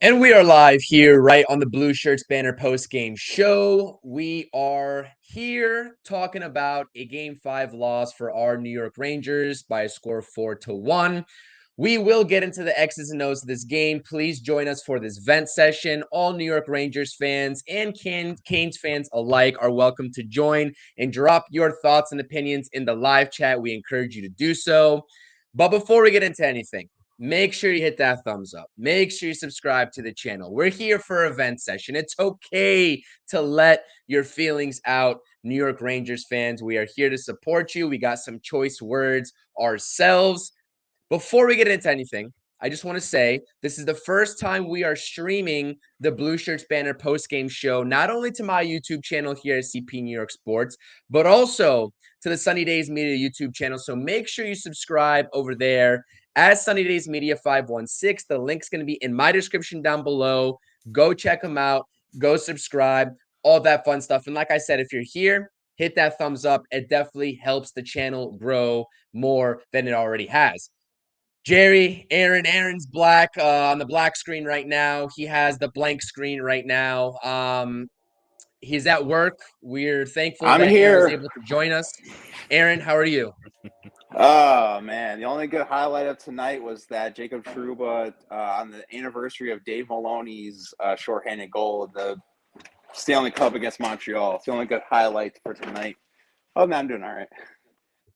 And we are live here right on the Blue Shirts Banner post-game show. We are here talking about a Game 5 loss for our New York Rangers by a score of 4-1. We will get into the X's and O's of this game. Please join us for this vent session. All New York Rangers fans and Canes fans alike are welcome to join and drop your thoughts and opinions in the live chat. We encourage you to do so. But before we get into anything, make sure you hit that thumbs up. Make sure you subscribe to the channel. We're here for a vent session. It's okay to let your feelings out, New York Rangers fans. We are here to support you. We got some choice words ourselves. Before we get into anything, I just want to say this is the first time we are streaming the Blue Shirts Banner post-game show, not only to my YouTube channel here at CPNYSports, but also to the Sunny Days Media YouTube channel. So make sure you subscribe over there as Sunny Days Media 516. The link's going to be in my description down below. Go check them out. Go subscribe. All that fun stuff. And like I said, if you're here, hit that thumbs up. It definitely helps the channel grow more than it already has. Jerry, Aaron's black on the black screen right now. He has the blank screen right now. He's at work. We're thankful I'm that Aaron was here. able to join us. Aaron, how are you? Oh, man. The only good highlight of tonight was that Jacob Trouba on the anniversary of Dave Maloney's shorthanded goal, the Stanley Cup against Montreal. It's the only good highlight for tonight. Oh, man, I'm doing all right.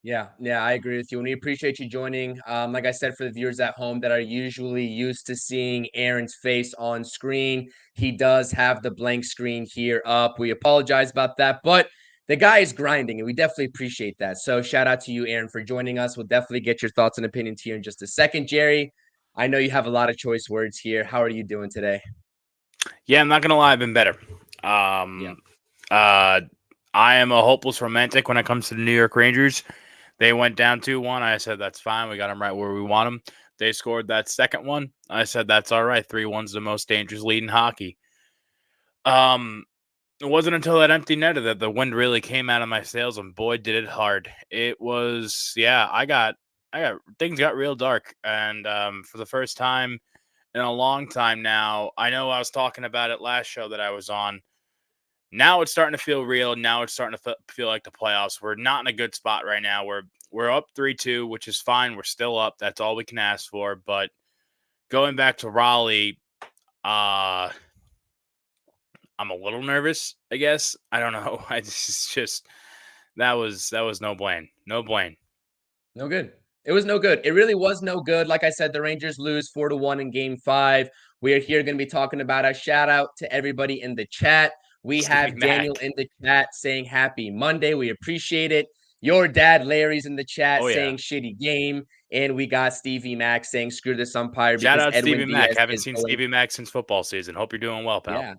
Yeah, I agree with you. And we appreciate you joining. Like I said, for the viewers at home that are usually used to seeing Aaron's face on screen, he does have the blank screen here up. We apologize about that, but the guy is grinding, and we definitely appreciate that. So shout out to you, Aaron, for joining us. We'll definitely get your thoughts and opinions here in just a second. Jerry, I know you have a lot of choice words here. How are you doing today? Yeah, I'm not going to lie. I've been better. I am a hopeless romantic when it comes to the New York Rangers. They went down 2-1. I said, that's fine. We got them right where we want them. They scored that second one. I said, that's all right. 3-1's the most dangerous lead in hockey. It wasn't until that empty netter that the wind really came out of my sails, and boy, did it hard. It was, things got real dark. And for the first time in a long time now, I know I was talking about it last show that I was on. Now it's starting to feel real. Now it's starting to feel like the playoffs. We're not in a good spot right now. We're up 3-2, which is fine. We're still up. That's all we can ask for. But going back to Raleigh, I'm a little nervous, I guess. I don't know. That was no blame. No blame. No good. It was no good. It really was no good. Like I said, the Rangers lose 4-1 in Game 5. We are here going to be talking about a shout out to everybody in the chat. We have Daniel in the chat saying happy Monday. We appreciate it. Your dad, Larry's in the chat saying shitty game. And we got Stevie Mack saying screw this umpire. Shout out Stevie Mack. Haven't seen Stevie Mack since football season. Hope you're doing well, pal. Yeah.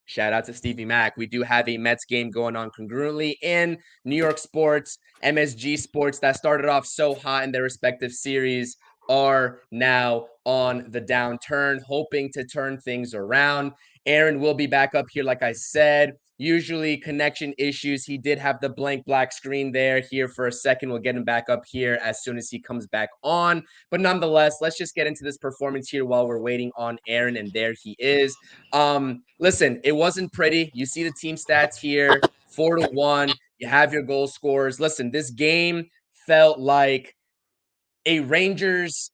Shout out to Stevie Mack. We do have a Mets game going on congruently in New York sports. MSG Sports that started off so hot in their respective series are now on the downturn, hoping to turn things around. Aaron will be back up here, like I said. Usually connection issues. He did have the blank black screen there here for a second. We'll get him back up here as soon as he comes back on. But nonetheless, let's just get into this performance here while we're waiting on Aaron. And there he is. Listen, it wasn't pretty. You see the team stats here, 4-1. You have your goal scorers. Listen, this game felt like a Rangers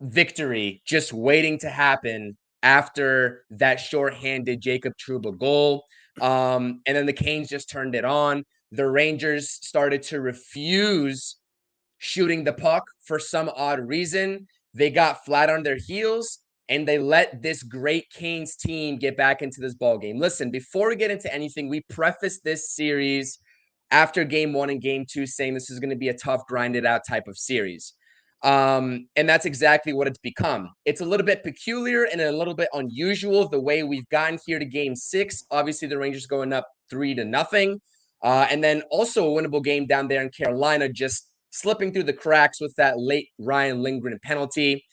victory just waiting to happen after that shorthanded Jacob Trouba goal. And then the Canes just turned it on. The Rangers started to refuse shooting the puck for some odd reason. They got flat on their heels, and they let this great Canes team get back into this ball game. Listen, before we get into anything, we prefaced this series after Game 1 and Game 2 saying this is going to be a tough, grinded out type of series. And that's exactly what it's become. It's a little bit peculiar and a little bit unusual the way we've gotten here to Game 6. Obviously, the Rangers going up 3-0. And then also a winnable game down there in Carolina, just slipping through the cracks with that late Ryan Lindgren penalty.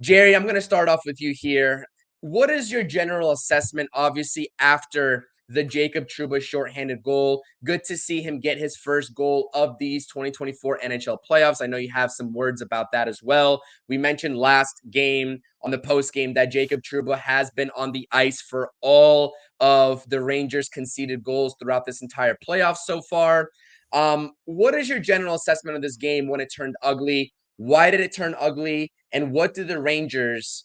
Jerry, I'm going to start off with you here. What is your general assessment, obviously, after the Jacob Trouba shorthanded goal. Good to see him get his first goal of these 2024 NHL playoffs. I know you have some words about that as well. We mentioned last game on the post game that Jacob Trouba has been on the ice for all of the Rangers' conceded goals throughout this entire playoff so far. What is your general assessment of this game when it turned ugly? Why did it turn ugly? And what did the Rangers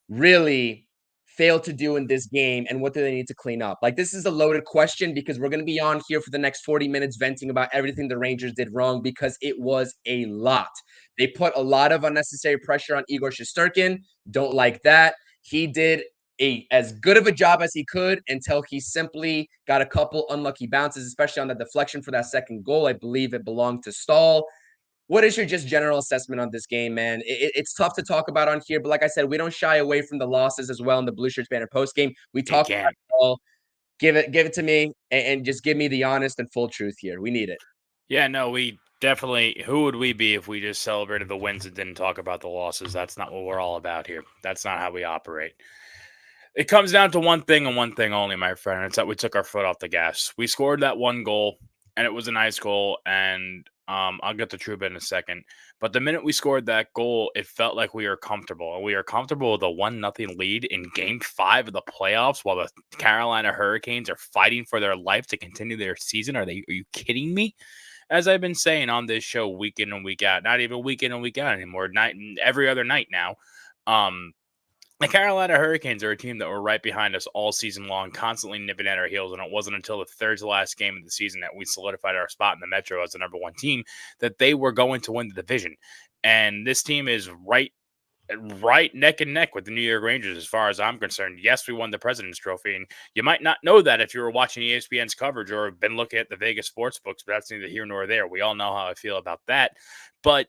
really fail to do in this game? And what do they need to clean up? Like, this is a loaded question because we're going to be on here for the next 40 minutes venting about everything the Rangers did wrong because it was a lot. They put a lot of unnecessary pressure on Igor Shesterkin. Don't like that. He did as good of a job as he could until he simply got a couple unlucky bounces, especially on the deflection for that second goal. I believe it belonged to Stahl. What is your just general assessment on this game, man? It's tough to talk about on here, but like I said, we don't shy away from the losses as well in the Blue Shirts Banner post game. We You talk about can't. it all. Give it to me, and just give me the honest and full truth here. We need it. Yeah, no, we definitely. Who would we be if we just celebrated the wins and didn't talk about the losses? That's not what we're all about here. That's not how we operate. It comes down to one thing and one thing only, my friend. It's that we took our foot off the gas. We scored that one goal, and it was a nice goal. And I'll get to Trouba in a second. But the minute we scored that goal, it felt like we were comfortable. And we were comfortable with a 1-0 lead in Game 5 of the playoffs while the Carolina Hurricanes are fighting for their life to continue their season. Are you kidding me? As I've been saying on this show week in and week out, not even week in and week out anymore, every other night now. The Carolina Hurricanes are a team that were right behind us all season long, constantly nipping at our heels. And it wasn't until the third to last game of the season that we solidified our spot in the Metro as the number one team that they were going to win the division. And this team is right neck and neck with the New York Rangers as far as I'm concerned. Yes, we won the President's Trophy, and you might not know that if you were watching ESPN's coverage or been looking at the Vegas sports books, but that's neither here nor there. We all know how I feel about that. But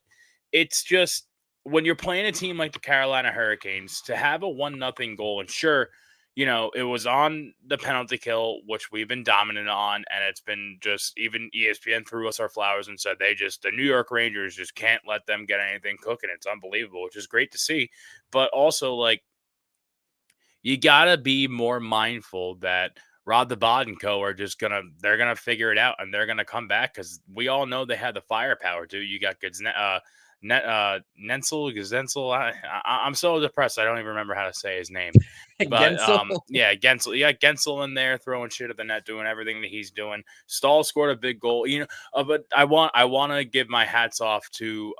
it's just when you're playing a team like the Carolina Hurricanes to have a 1-0 goal, and sure, it was on the penalty kill, which we've been dominant on, and it's been just even ESPN threw us our flowers and said the New York Rangers just can't let them get anything cooking. It's unbelievable, which is great to see. But also, like, you gotta be more mindful that Rod the Bod and Co. are just they're gonna figure it out and they're gonna come back because we all know they have the firepower too. You got good Nensel, Gazenzel. I'm so depressed. I don't even remember how to say his name. But Gensel? yeah, Gensel. You got Gensel in there throwing shit at the net, doing everything that he's doing. Stahl scored a big goal. But I want to give my hats off to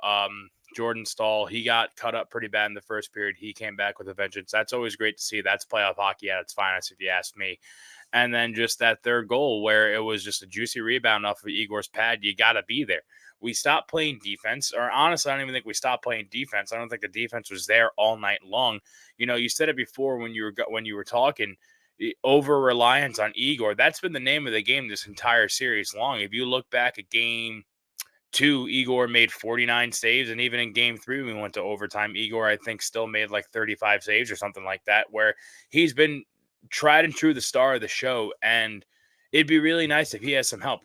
Jordan Stahl. He got cut up pretty bad in the first period. He came back with a vengeance. That's always great to see. That's playoff hockey at its finest, if you ask me. And then just that third goal where it was just a juicy rebound off of Igor's pad. You got to be there. We stopped playing defense, or honestly, I don't even think we stopped playing defense. I don't think the defense was there all night long. You said it before when you were talking, over reliance on Igor. That's been the name of the game this entire series long. If you look back at Game 2, Igor made 49 saves, and even in Game 3, we went to overtime. Igor, I think, still made like 35 saves or something like that, where he's been tried and true the star of the show, and it'd be really nice if he has some help.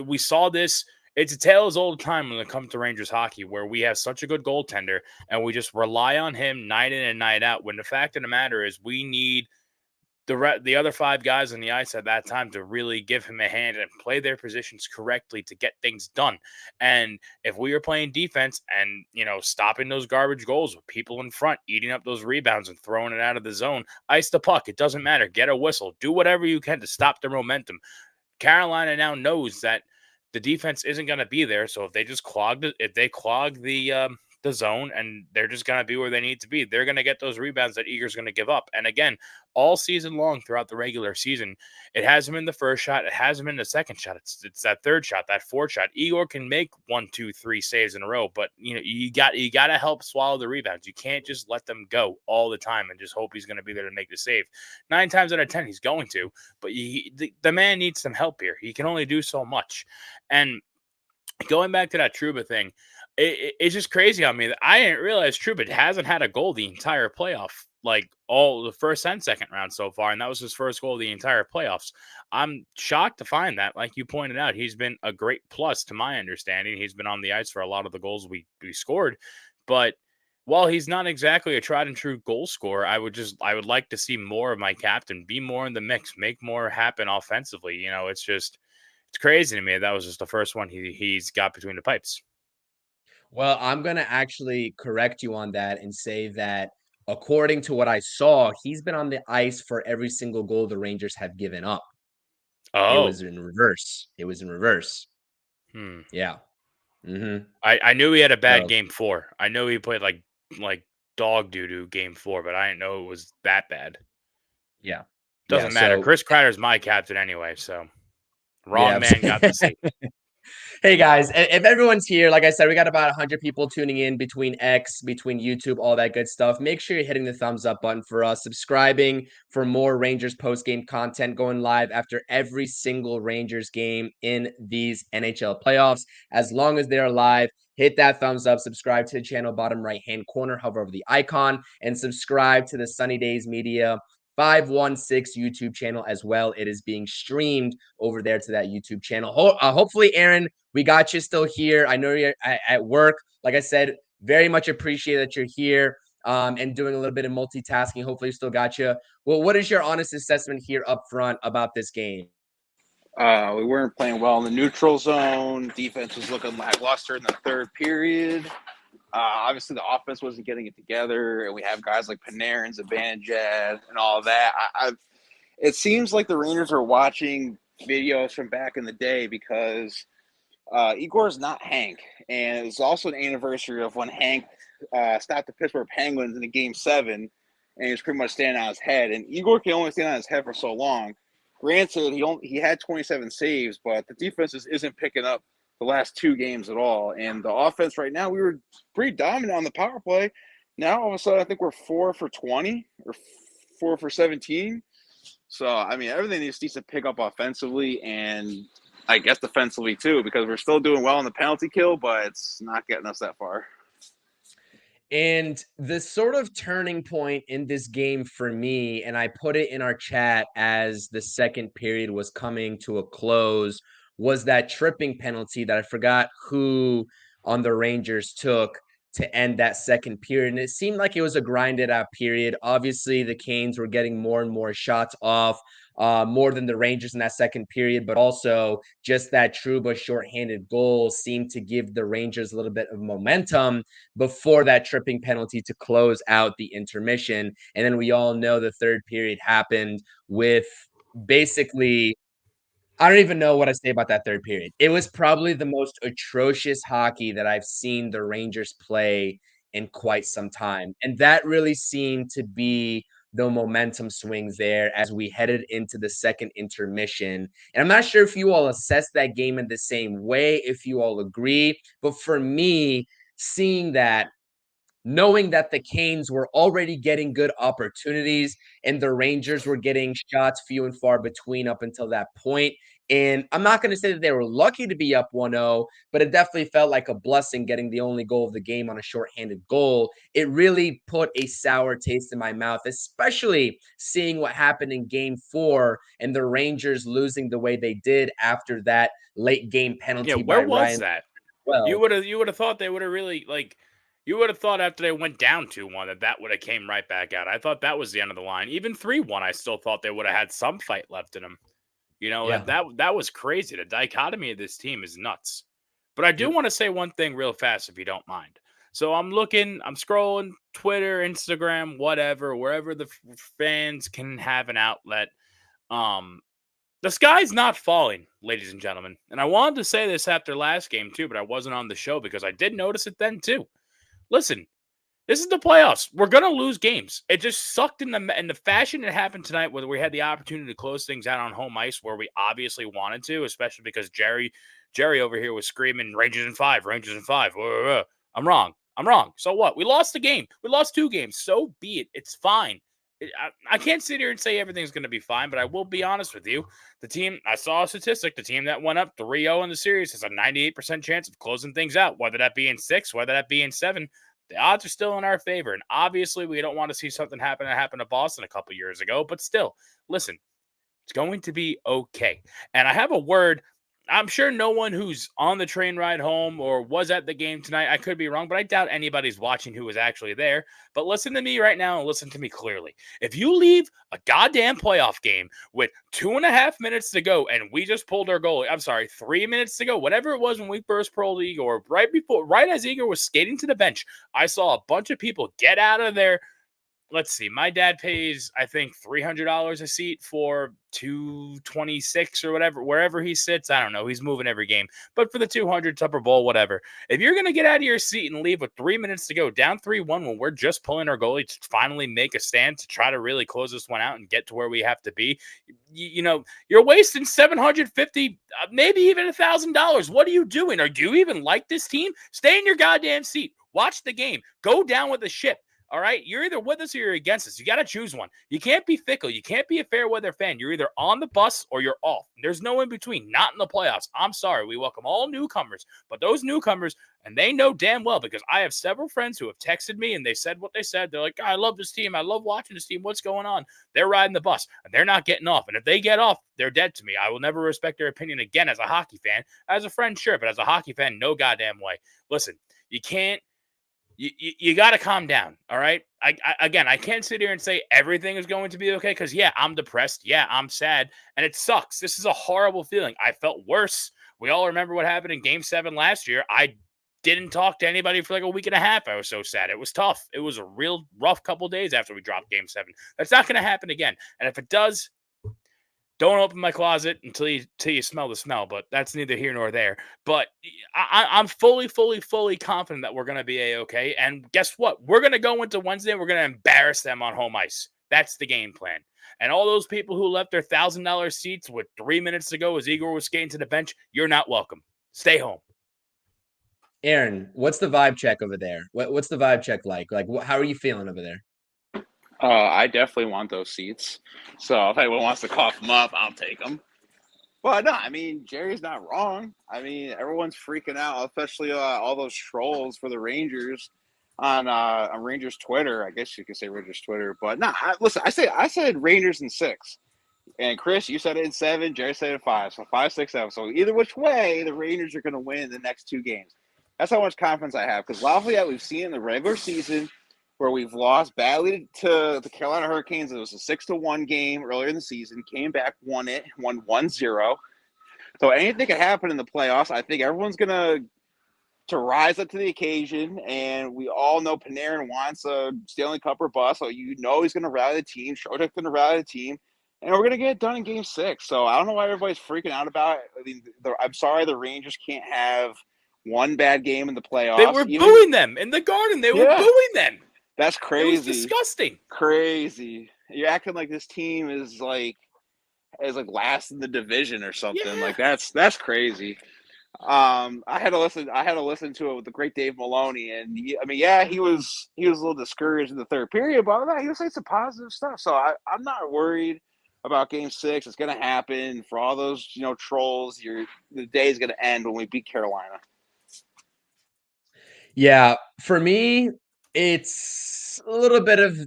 We saw this. It's a tale as old time when it comes to Rangers hockey, where we have such a good goaltender and we just rely on him night in and night out. When the fact of the matter is, we need the other five guys on the ice at that time to really give him a hand and play their positions correctly to get things done. And if we are playing defense and, stopping those garbage goals with people in front, eating up those rebounds and throwing it out of the zone, ice the puck. It doesn't matter. Get a whistle. Do whatever you can to stop the momentum. Carolina now knows that the defense isn't going to be there. So if they just clog the zone and they're just going to be where they need to be, they're going to get those rebounds that Igor's going to give up. And again, all season long throughout the regular season, it hasn't been the first shot. It hasn't been the second shot. It's that third shot, that fourth shot. Igor can make 1, 2, 3 saves in a row, but you got to help swallow the rebounds. You can't just let them go all the time and just hope he's going to be there to make the save. 9 times out of 10, he's going to, but the man needs some help here. He can only do so much. And going back to that Trouba thing, it's just crazy on me that I didn't realize Trouba hasn't had a goal the entire playoff, like all the first and second round so far, and that was his first goal of the entire playoffs. I'm shocked to find that. Like you pointed out, he's been a great plus to my understanding. He's been on the ice for a lot of the goals we scored, but while he's not exactly a tried and true goal scorer, I would like to see more of my captain be more in the mix, make more happen offensively. You know, it's crazy to me. That was just the first one he's got between the pipes. Well, I'm gonna actually correct you on that and say that according to what I saw, he's been on the ice for every single goal the Rangers have given up. It Oh, was in reverse. It was in reverse. hmm. Yeah. Mhm. I knew he had a bad So, game 4. I know he played like dog doo doo game 4, but I didn't know it was that bad. yeah. Yeah, Doesn't matter. so Chris Kreider's my captain anyway, so wrong yeah. man got the seat. Hey guys, if everyone's here, like I said, we got about 100 people tuning in between X, between YouTube, all that good stuff. Make sure you're hitting the thumbs up button for us, subscribing for more Rangers post-game content going live after every single Rangers game in these NHL playoffs. As long as they're live, hit that thumbs up, subscribe to the channel bottom right-hand corner, hover over the icon, and subscribe to the Sunny Days Media 516 YouTube channel as well. It is being streamed over there to that YouTube channel. Hopefully, Aaron, we got you still here. I know you're at work. Like I said, very much appreciate that you're here and doing a little bit of multitasking. Hopefully, we still got you. Well, what is your honest assessment here up front about this game? We weren't playing well in the neutral zone. Defense was looking lackluster in the third period. Obviously, the offense wasn't getting it together, and we have guys like Panarin, Zibanejad, and all of that. It seems like the Rangers are watching videos from back in the day because Igor's not Hank, and it's also an anniversary of when Hank stopped the Pittsburgh Penguins in the Game 7, and he was pretty much standing on his head. And Igor can only stand on his head for so long. Granted, he had 27 saves, but the defense isn't picking up the last 2 games at all. And the offense right now, we were pretty dominant on the power play. Now all of a sudden, I think we're 4 for 20 or 4 for 17. So I mean, everything needs to pick up offensively, and I guess defensively too, because we're still doing well on the penalty kill, but it's not getting us that far. And the sort of turning point in this game for me, and I put it in our chat as the second period was coming to a close, was that tripping penalty that I forgot who on the Rangers took to end that second period. And it seemed like it was a grinded out period. Obviously, the Canes were getting more and more shots off, more than the Rangers in that second period, but also just that Trouba shorthanded goal seemed to give the Rangers a little bit of momentum before that tripping penalty to close out the intermission. And then we all know the third period happened with basically, I don't even know what I say about that third period. It was probably the most atrocious hockey that I've seen the Rangers play in quite some time. And that really seemed to be the momentum swings there as we headed into the second intermission. And I'm not sure if you all assess that game in the same way, if you all agree. But for me, seeing that, knowing that the Canes were already getting good opportunities and the Rangers were getting shots few and far between up until that point. And I'm not going to say that they were lucky to be up 1-0, but it definitely felt like a blessing getting the only goal of the game on a shorthanded goal. It really put a sour taste in my mouth, especially seeing what happened in game 4 and the Rangers losing the way they did after that late game Yeah, penalty where by was Ryan. that? You Well, would have thought they would have really you would have thought after they went down 2-1 that would have came right back out. I thought that was the end of the line. Even 3-1, I still thought they would have had some fight left in them. You know, yeah. that was crazy. The dichotomy of this team is nuts. But I do Yep. want to say one thing real fast, if you don't mind. So I'm scrolling Twitter, Instagram, whatever, wherever the fans can have an outlet. The sky's not falling, ladies and gentlemen. And I wanted to say this after last game too, but I wasn't on the show because I did notice it then too. Listen, this is the playoffs. We're gonna lose games. It just sucked in the fashion it happened tonight, where we had the opportunity to close things out on home ice, where we obviously wanted to, especially because Jerry over here was screaming Rangers in 5, Rangers in 5. I'm wrong. I'm wrong. So what? We lost the game. We lost 2 games. So be it. It's fine. I can't sit here and say everything's going to be fine, but I will be honest with you. The team, I saw a statistic, the team that went up 3-0 in the series has a 98% chance of closing things out, whether that be in 6, whether that be in 7. The odds are still in our favor. And obviously, we don't want to see something happen that happened to Boston a couple years ago. But still, listen, it's going to be okay. And I have a word I'm sure no one who's on the train ride home or was at the game tonight, I could be wrong, but I doubt anybody's watching who was actually there. But listen to me right now and listen to me clearly. If you leave a goddamn playoff game with 2.5 minutes to go and we just pulled our goalie, I'm sorry, 3 minutes to go, whatever it was when we first pulled Igor, right as Igor was skating to the bench, I saw a bunch of people get out of there. Let's see. My dad pays, I think, $300 a seat for 226 or whatever, wherever he sits. I don't know. He's moving every game, but for the 200 Tupper Bowl, whatever. If you're going to get out of your seat and leave with 3 minutes to go, down 3-1, when we're just pulling our goalie to finally make a stand to try to really close this one out and get to where we have to be, you're wasting $750, maybe even $1,000. What are you doing? Are you even like this team? Stay in your goddamn seat. Watch the game. Go down with the ship. All right, you're either with us or you're against us. You got to choose one. You can't be fickle. You can't be a fair weather fan. You're either on the bus or you're off. There's no in between. Not in the playoffs. I'm sorry. We welcome all newcomers, but those newcomers, and they know damn well because I have several friends who have texted me and they said what they said. They're like, I love this team. I love watching this team. What's going on? They're riding the bus and they're not getting off. And if they get off, they're dead to me. I will never respect their opinion again as a hockey fan. As a friend, sure, but as a hockey fan, no goddamn way. Listen, you can't. You got to calm down, all right? I can't sit here and say everything is going to be okay because, yeah, I'm depressed. Yeah, I'm sad, and it sucks. This is a horrible feeling. I felt worse. We all remember what happened in Game 7 last year. I didn't talk to anybody for like a week and a half. I was so sad. It was tough. It was a real rough couple days after we dropped Game 7. That's not going to happen again, and if it does, don't open my closet until you smell the smell, but that's neither here nor there. But I'm fully confident that we're going to be A-okay. And guess what? We're going to go into Wednesday and we're going to embarrass them on home ice. That's the game plan. And all those people who left their $1,000 seats with 3 minutes to go as Igor was skating to the bench, you're not welcome. Stay home. Aaron, what's the vibe check over there? What's the vibe check like? Like, how are you feeling over there? I definitely want those seats. So if anyone wants to cough them up, I'll take them. But no, I mean, Jerry's not wrong. I mean, everyone's freaking out, especially all those trolls for the Rangers on Rangers Twitter. I guess you could say Rangers Twitter. But no, listen, I said Rangers in 6. And Chris, you said it in 7. Jerry said it in 5. So 5, 6, 7. So either which way, the Rangers are going to win the next 2 games. That's how much confidence I have. Because Lafayette, we've seen in the regular season – where we've lost badly to the Carolina Hurricanes. It was a 6-1 game earlier in the season. Came back, won 1-0. So anything could happen in the playoffs. I think everyone's gonna rise up to the occasion, and we all know Panarin wants a Stanley Cup or bust. So he's gonna rally the team. Trocheck's gonna rally the team, and we're gonna get it done in Game 6. So I don't know why everybody's freaking out about it. I mean, I'm sorry the Rangers can't have one bad game in the playoffs. They were booing them in the Garden. They were booing them. That's crazy. It was disgusting. Crazy. You're acting like this team is like last in the division or something. Yeah. Like that's crazy. I had to listen to it with the great Dave Maloney, and he was a little discouraged in the third period, but he was saying some positive stuff. So I'm not worried about Game 6. It's gonna happen. For all those trolls, the day is gonna end when we beat Carolina. Yeah, for me, it's a little bit of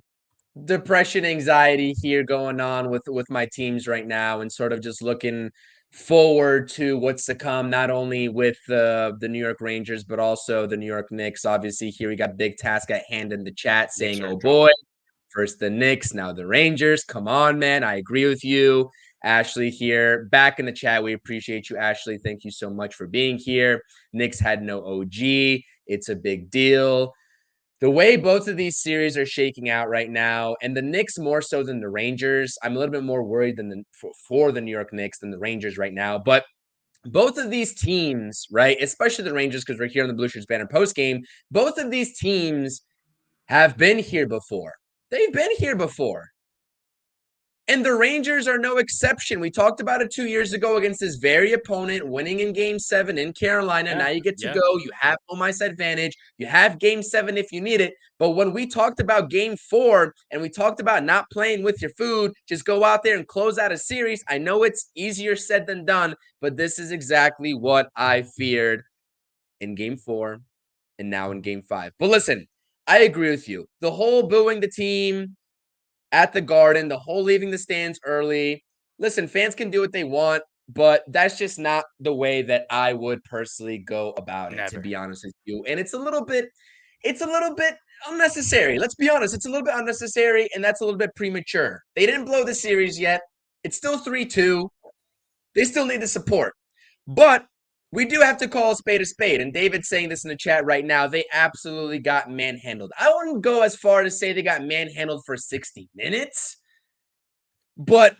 depression, anxiety here going on with my teams right now, and sort of just looking forward to what's to come, not only with the New York Rangers, but also the New York Knicks. Obviously, here we got big task at hand in the chat saying, oh boy, first the Knicks, now the Rangers. Come on, man. I agree with you. Ashley here, back in the chat. We appreciate you, Ashley. Thank you so much for being here. Knicks had no OG. It's a big deal. The way both of these series are shaking out right now, and the Knicks more so than the Rangers, I'm a little bit more worried for the New York Knicks than the Rangers right now. But both of these teams, right, especially the Rangers, because we're here on the Blue Shirts Banner postgame, both of these teams have been here before. They've been here before. And the Rangers are no exception. We talked about it 2 years ago against this very opponent, winning in Game 7 in Carolina. Yeah, now you get to go. You have home ice advantage. You have Game 7 if you need it. But when we talked about Game 4 and we talked about not playing with your food, just go out there and close out a series. I know it's easier said than done, but this is exactly what I feared in Game 4 and now in Game 5. But listen, I agree with you. The whole booing the team at the Garden, the whole leaving the stands early. Listen, fans can do what they want. but that's just not the way that I would personally go about it, to Never. be honest with you. And it's a little bit unnecessary. Let's be honest. It's a little bit unnecessary, and that's a little bit premature. They didn't blow the series yet. It's still 3-2. They still need the support. But we do have to call a spade, and David's saying this in the chat right now. They absolutely got manhandled. I wouldn't go as far to say they got manhandled for 60 minutes, but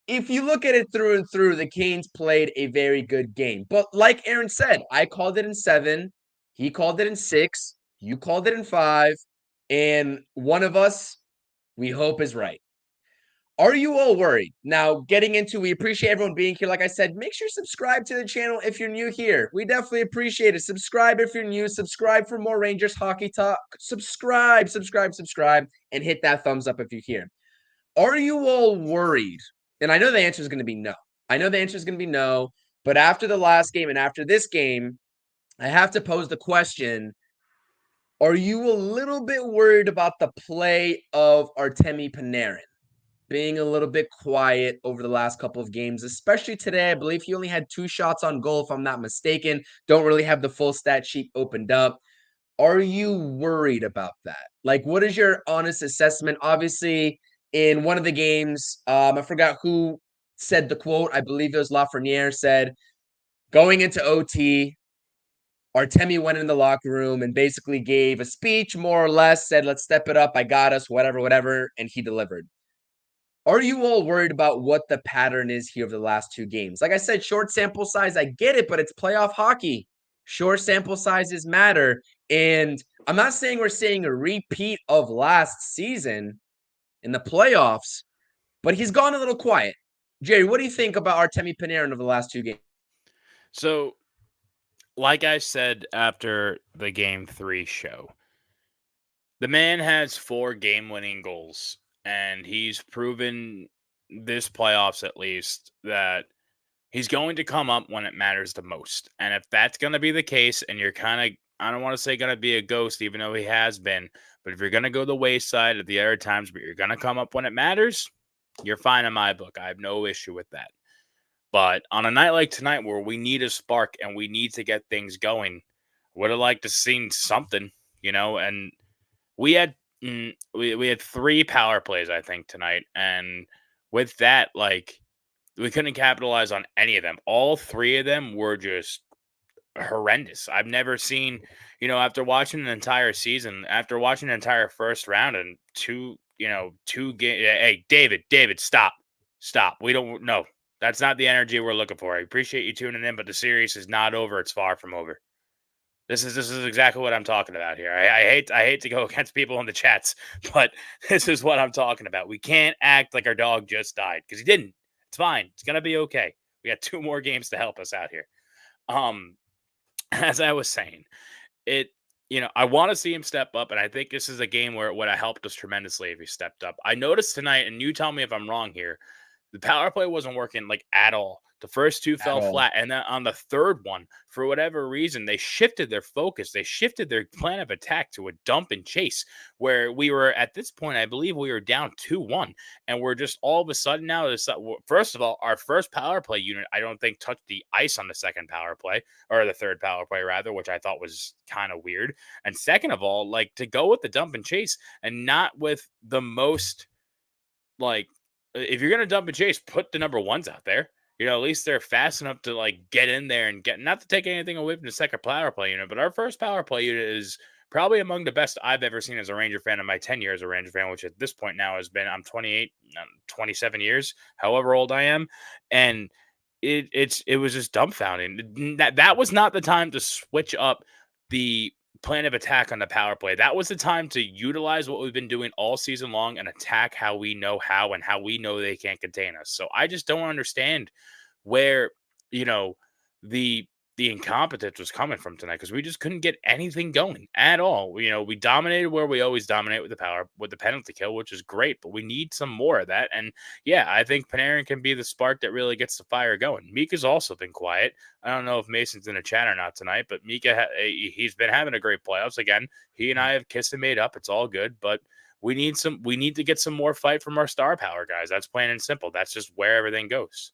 if you look at it through and through, the Canes played a very good game. But like Aaron said, I called it in 7. He called it in 6. You called it in 5. And one of us, we hope, is right. Are you all worried? Now, we appreciate everyone being here. Like I said, make sure you subscribe to the channel if you're new here. We definitely appreciate it. Subscribe if you're new. Subscribe for more Rangers hockey talk. Subscribe, and hit that thumbs up if you're here. Are you all worried? And I know the answer is going to be no. But after the last game and after this game, I have to pose the question, are you a little bit worried about the play of Artemi Panarin? Being a little bit quiet over the last couple of games, especially today. I believe he only had 2 shots on goal, if I'm not mistaken. Don't really have the full stat sheet opened up. Are you worried about that? Like, what is your honest assessment? Obviously, in one of the games, I forgot who said the quote. I believe it was Lafreniere said, going into OT, Artemi went in the locker room and basically gave a speech, more or less, said, let's step it up. I got us, whatever. And he delivered. Are you all worried about what the pattern is here over the last 2 games? Like I said, short sample size, I get it, but it's playoff hockey. Short sample sizes matter. And I'm not saying we're seeing a repeat of last season in the playoffs, but he's gone a little quiet. Jerry, what do you think about Artemi Panarin over the last 2 games? So, like I said after the Game 3 show, the man has 4 game-winning goals, and he's proven this playoffs at least that he's going to come up when it matters the most. And if that's going to be the case, and you're kind of, I don't want to say going to be a ghost, even though he has been, but if you're going to go the wayside at the other times, but you're going to come up when it matters, you're fine in my book. I have no issue with that. But on a night like tonight where we need a spark and we need to get things going, would have liked to seen something, and we had we had 3 power plays, I think, tonight. And with that, we couldn't capitalize on any of them. All 3 of them were just horrendous. I've never seen, after watching an entire season, after watching an entire first round and 2 games. Hey, David, stop. We don't know. That's not the energy we're looking for. I appreciate you tuning in, but the series is not over. It's far from over. This is exactly what I'm talking about here. I hate to go against people in the chats, but this is what I'm talking about. We can't act like our dog just died, because he didn't. It's fine. It's gonna be okay. We got 2 more games to help us out here. As I was saying, I want to see him step up, and I think this is a game where it would have helped us tremendously if he stepped up. I noticed tonight, and you tell me if I'm wrong here, the power play wasn't working at all. The first 2 fell flat, and then on the third one, for whatever reason, they shifted their focus. They shifted their plan of attack to a dump and chase, where we were at this point, I believe we were down 2-1, and we're just all of a sudden now. First of all, our first power play unit, I don't think, touched the ice on the second power play, or the third power play rather, which I thought was kind of weird. And second of all, to go with the dump and chase and not with the most if you're going to dump and chase, put the number 1s out there. At least they're fast enough to get in there and not to take anything away from the second power play unit, but our first power play unit is probably among the best I've ever seen as a Ranger fan in my 10 years as a Ranger fan, which at this point now has been, I'm 28, 27 years, however old I am. And it was just dumbfounding. That was not the time to switch up the plan of attack on the power play. That was the time to utilize what we've been doing all season long and attack how we know how and how we know they can't contain us. So I just don't understand where, the incompetence was coming from tonight, because we just couldn't get anything going at all. We dominated where we always dominate with the penalty kill, which is great, but we need some more of that. And yeah, I think Panarin can be the spark that really gets the fire going. Mika's also been quiet. I don't know if Mason's in the chat or not tonight, but Mika, he's been having a great playoffs. Again, he and I have kissed and made up. It's all good, but we need to get some more fight from our star power guys. That's plain and simple. That's just where everything goes.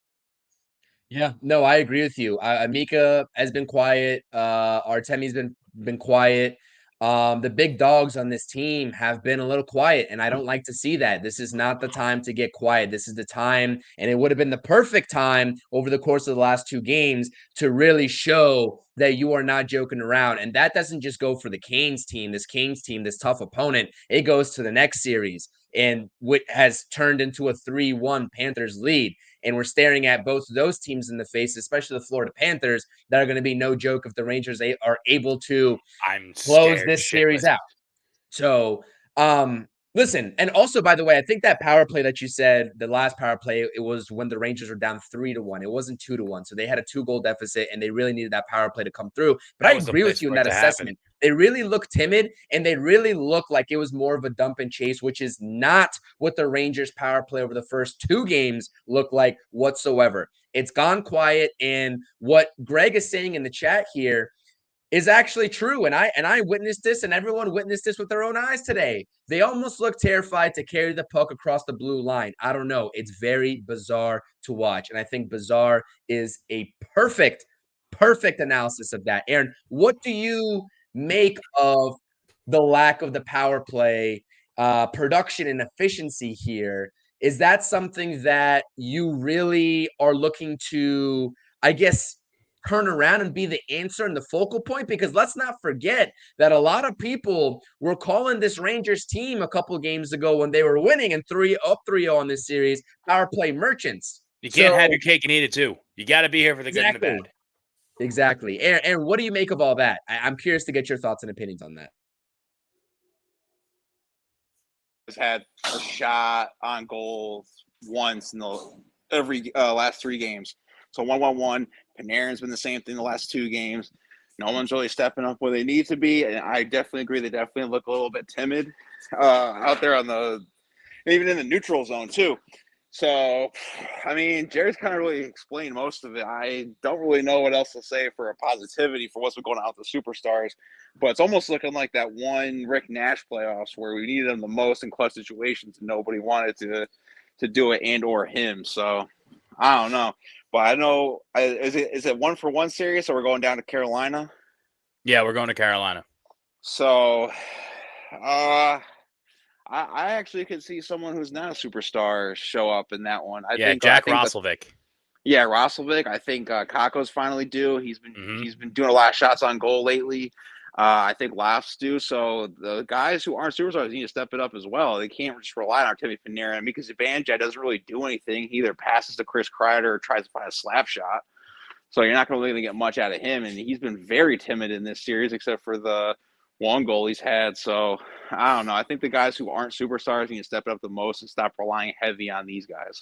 Yeah, no, I agree with you. Mika has been quiet. Artemi's been quiet. The big dogs on this team have been a little quiet, and I don't like to see that. This is not the time to get quiet. This is the time, and it would have been the perfect time over the course of the last 2 games to really show that you are not joking around. And that doesn't just go for the Canes team, this tough opponent. It goes to the next series, and what has turned into a 3-1 Panthers lead. And we're staring at both of those teams in the face, especially the Florida Panthers, that are going to be no joke if the Rangers are able to I'm close scared this series shitless. out. So, listen, and also, by the way, I think that power play that you said, the last power play, it was when the Rangers were down 3-1. It wasn't 2-1. So they had a 2-goal deficit, and they really needed that power play to come through. But That I was the agree place with you in for it that to happen. assessment. They really looked timid, and they really looked like it was more of a dump and chase, which is not what the Rangers power play over the first 2 games looked like whatsoever. It's gone quiet, and what Greg is saying in the chat here is actually true. And I witnessed this, and everyone witnessed this with their own eyes today. They almost look terrified to carry the puck across the blue line. I don't know. It's very bizarre to watch. And I think bizarre is a perfect analysis of that. Aaron, what do you make of the lack of the power play production and efficiency here? Is that something that you really are looking to, I guess, turn around and be the answer and the focal point? Because let's not forget that a lot of people were calling this Rangers team a couple games ago when they were winning and 3-0 on this series, power play merchants. You can't have your cake and eat it too. You got to be here for the good and the bad. Exactly. Aaron, what do you make of all that? I'm curious to get your thoughts and opinions on that. Has had a shot on goal once in every last 3 games. So 1-1-1. Panarin's been the same thing the last 2 games. No one's really stepping up where they need to be, and I definitely agree. They definitely look a little bit timid out there even in the neutral zone too. So, I mean, Jared's kind of really explained most of it. I don't really know what else to say for a positivity for what's been going on with the superstars, but it's almost looking like that one Rick Nash playoffs where we needed them the most in clutch situations and nobody wanted to do it and or him. So, I don't know. But I know, is it 1-for-1 series, or we're going down to Carolina? Yeah, we're going to Carolina. So, I actually could see someone who's not a superstar show up in that one. I think Jack Roslovic. Yeah, Roslovic. I think Kakko's finally due. He's been doing a lot of shots on goal lately. I think Laughs do. So the guys who aren't superstars need to step it up as well. They can't just rely on Artemi Panarin because Zibanejad doesn't really do anything. He either passes to Chris Kreider or tries to find a slap shot. So you're not really going to get much out of him. And he's been very timid in this series, except for the 1 goal he's had. So I don't know. I think the guys who aren't superstars need to step it up the most and stop relying heavy on these guys.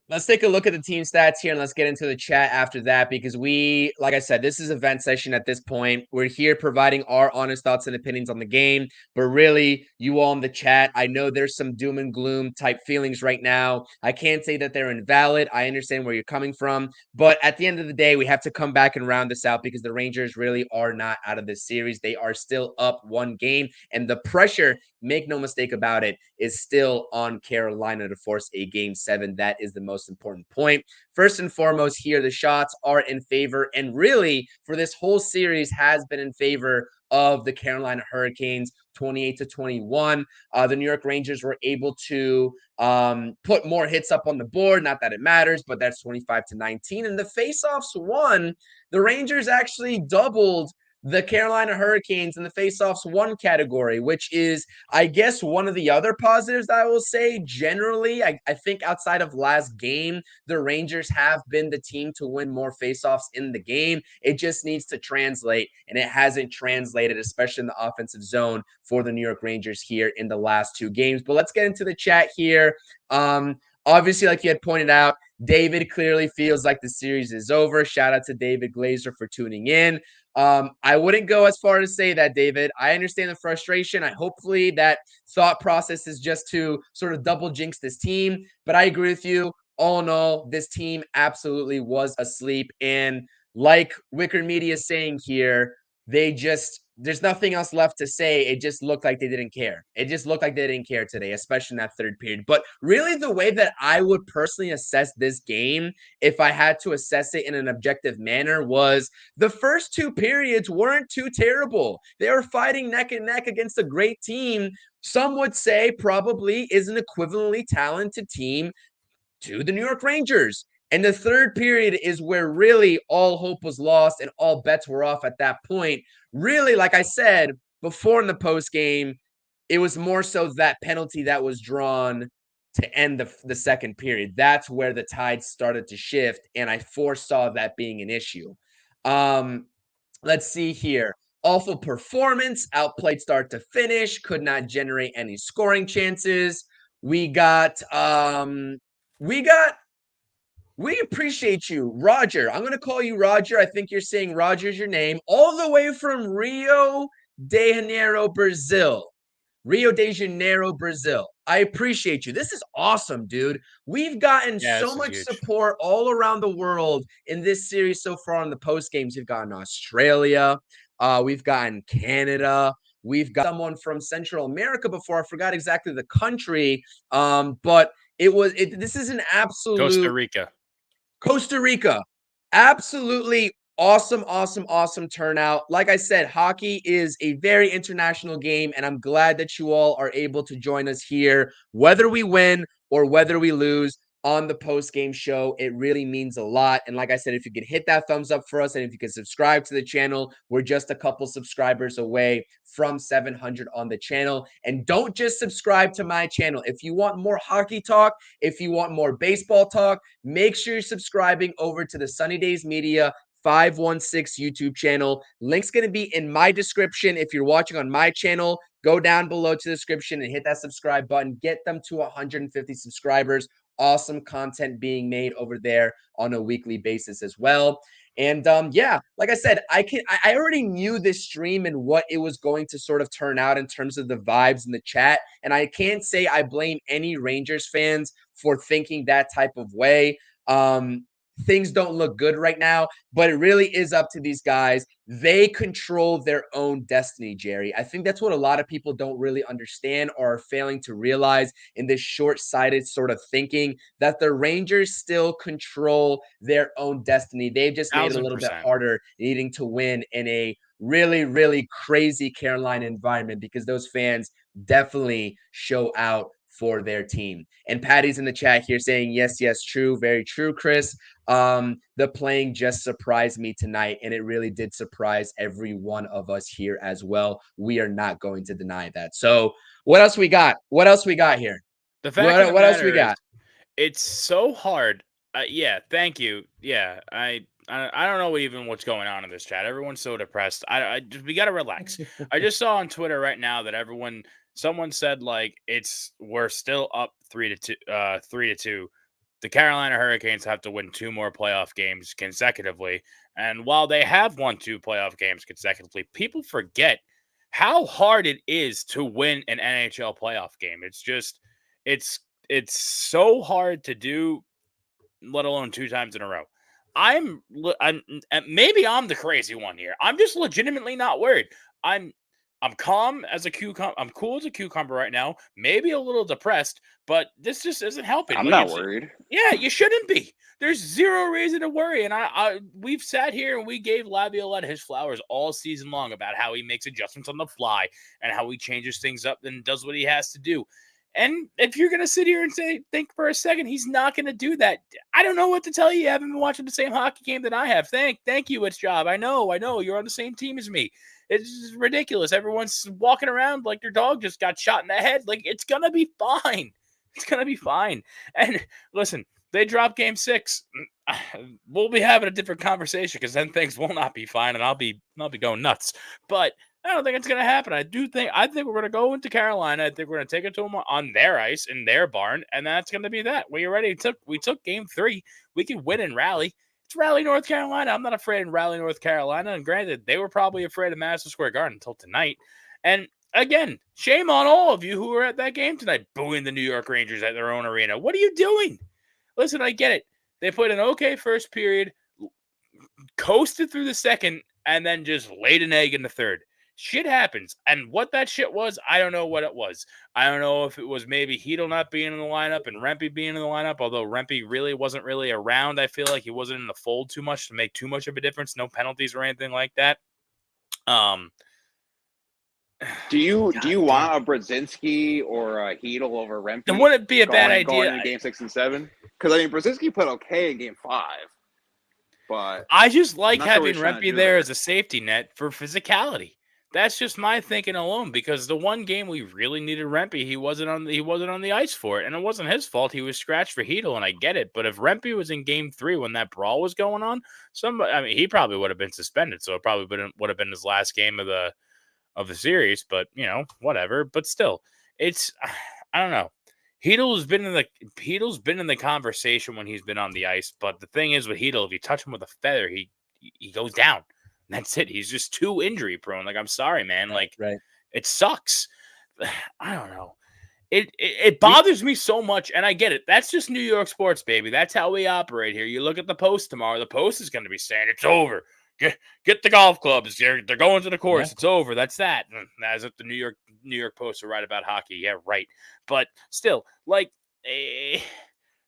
Let's take a look at the team stats here, and let's get into the chat after that, because like I said, this is a vent session at this point. We're here providing our honest thoughts and opinions on the game, but really, you all in the chat, I know there's some doom and gloom type feelings right now. I can't say that they're invalid. I understand where you're coming from, but at the end of the day, we have to come back and round this out because the Rangers really are not out of this series. They are still up 1 game, and the pressure, make no mistake about it, is still on Carolina to force a Game 7. That is the most important point. First and foremost here, the shots are in favor, and really for this whole series has been in favor of the Carolina Hurricanes, 28-21. The New York Rangers were able to put more hits up on the board. Not that it matters, but that's 25-19. And the faceoffs won. The Rangers actually doubled the Carolina Hurricanes in the faceoffs 1 category, which is, I guess, one of the other positives that I will say. Generally, I think outside of last game, the Rangers have been the team to win more faceoffs in the game. It just needs to translate, and it hasn't translated, especially in the offensive zone for the New York Rangers here in the last 2 games. But let's get into the chat here. Obviously, like you had pointed out, David clearly feels like the series is over. Shout out to David Glazer for tuning in. I wouldn't go as far to say that, David. I understand the frustration. Hopefully that thought process is just to sort of double jinx this team. But I agree with you. All in all, this team absolutely was asleep. And like Wicker Media is saying here, they just there's nothing else left to say. It just looked like they didn't care. It just looked like they didn't care today, especially in that third period. But really, the way that I would personally assess this game, if I had to assess it in an objective manner, was the first two periods weren't too terrible. They were fighting neck and neck against a great team. Some would say probably is an equivalently talented team to the New York Rangers. And the third period is where really all hope was lost and all bets were off at that point. Really, like I said before in the post game, it was more so that penalty that was drawn to end the second period. That's where the tide started to shift, and I foresaw that being an issue. Let's see here. Awful performance, outplayed start to finish, could not generate any scoring chances. We appreciate you, Roger. I'm going to call you Roger. I think you're saying Roger's your name. All the way from Rio de Janeiro, Brazil. Rio de Janeiro, Brazil. I appreciate you. This is awesome, dude. We've gotten so much support all around the world in this series so far on the post games. We've gotten Australia. We've gotten Canada. We've got someone from Central America before. I forgot exactly the country. But this is an absolute Costa Rica. Absolutely awesome turnout. Like I said, hockey is a very international game, and I'm glad that you all are able to join us here, whether we win or whether we lose on the post-game show. It really means a lot. And like I said, if you could hit that thumbs up for us and if you could subscribe to the channel, we're just a couple subscribers away from 700 on the channel. And don't just subscribe to my channel. If you want more hockey talk, if you want more baseball talk, make sure you're subscribing over to the Sunny Days Media 516 YouTube channel. Link's going to be in my description. If you're watching on my channel, go down below to the description and hit that subscribe button. Get them to 150 subscribers. Awesome content being made over there on a weekly basis as well. And yeah, like I said, I already knew this stream and what it was going to sort of turn out in terms of the vibes in the chat. And I can't say I blame any Rangers fans for thinking that type of way. Things don't look good right now, but it really is up to these guys. They control their own destiny, Jerry. I think that's what a lot of people don't really understand or are failing to realize in this short-sighted sort of thinking, that the Rangers still control their own destiny. They've just made it a little bit harder needing to win in a really crazy Carolina environment because those fans definitely show out for their team. And Patty's in the chat here saying, yes, true. Very true, Chris. The playing just surprised me tonight, and it really did surprise every one of us here as well. We are not going to deny that. So what else we got? What else we got here? The fact what else we got? It's so hard. Yeah, thank you. Yeah, I don't know even what's going on in this chat. Everyone's so depressed. We got to relax. I just saw on Twitter right now that someone said like we're still up 3-2. The Carolina Hurricanes have to win 2 more playoff games consecutively. And while they have won 2 playoff games consecutively, people forget how hard it is to win an NHL playoff game. It's so hard to do, let alone 2 times in a row. Maybe I'm the crazy one here. I'm just legitimately not worried. I'm calm as a cucumber. I'm cool as a cucumber right now. Maybe a little depressed, but this just isn't helping. I'm not worried. Yeah, you shouldn't be. There's zero reason to worry. And we've sat here and we gave Laviolette his flowers all season long about how he makes adjustments on the fly and how he changes things up and does what he has to do. And if you're going to sit here and think for a second, he's not going to do that. I don't know what to tell you. You haven't been watching the same hockey game that I have. Thank you, It's Job. I know. You're on the same team as me. It's ridiculous. Everyone's walking around like their dog just got shot in the head. Like, it's going to be fine. It's going to be fine. And listen, they drop game 6. We'll be having a different conversation because then things will not be fine and I'll be going nuts. But I don't think it's going to happen. I think we're going to go into Carolina. I think we're going to take it to them on their ice in their barn, and that's going to be that. We took game 3. We can win and rally. It's Raleigh, North Carolina. I'm not afraid of Raleigh, North Carolina. And granted, they were probably afraid of Madison Square Garden until tonight. And again, shame on all of you who were at that game tonight, booing the New York Rangers at their own arena. What are you doing? Listen, I get it. They played an okay first period, coasted through the second, and then just laid an egg in the third. Shit happens. And what that shit was, I don't know what it was. I don't know if it was maybe Hedel not being in the lineup and Rempe being in the lineup, although Rempe really wasn't really around. I feel like he wasn't in the fold too much to make too much of a difference. No penalties or anything like that. Do you want a Brzezinski or a Hedel over Rempe? Then would it be a bad idea going in Game 6 and 7? Because I mean, Brzezinski played okay in Game 5, but I just like having sure Rempe there as a safety net for physicality. That's just my thinking alone. Because the one game we really needed Rempe, he wasn't on the ice for it, and it wasn't his fault. He was scratched for Hedel, and I get it. But if Rempe was in Game 3 when that brawl was going on, he probably would have been suspended. So it probably would have been his last game of the series. But whatever. But still, it's I don't know. Hedel's been in the conversation when he's been on the ice, but the thing is with Hedel, if you touch him with a feather, he goes down. That's it. He's just too injury prone. Like, I'm sorry, man. Like, right. It sucks. I don't know. It bothers me so much, and I get it. That's just New York sports, baby. That's how we operate here. You look at the Post tomorrow. The Post is going to be saying it's over. Get the golf clubs. They're going to the course. Yeah. It's over. That's that. As if the New York Post are right about hockey. Yeah, right. But still, like,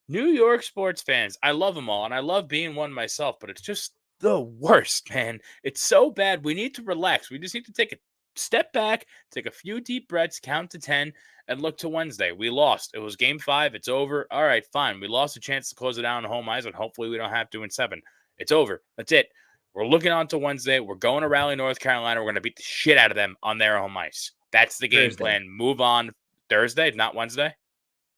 New York sports fans, I love them all, and I love being one myself, but it's just the worst, man. It's so bad. We need to relax. We just need to take a step back, take a few deep breaths, count to 10, and look to Wednesday. We lost. It was Game 5. It's over. All right, fine. We lost a chance to close it out on home ice, and hopefully we don't have to in 7. It's over. That's it. We're looking on to Wednesday. We're going to Raleigh, North Carolina. We're going to beat the shit out of them on their home ice. That's the game plan. Move on. Thursday, not Wednesday?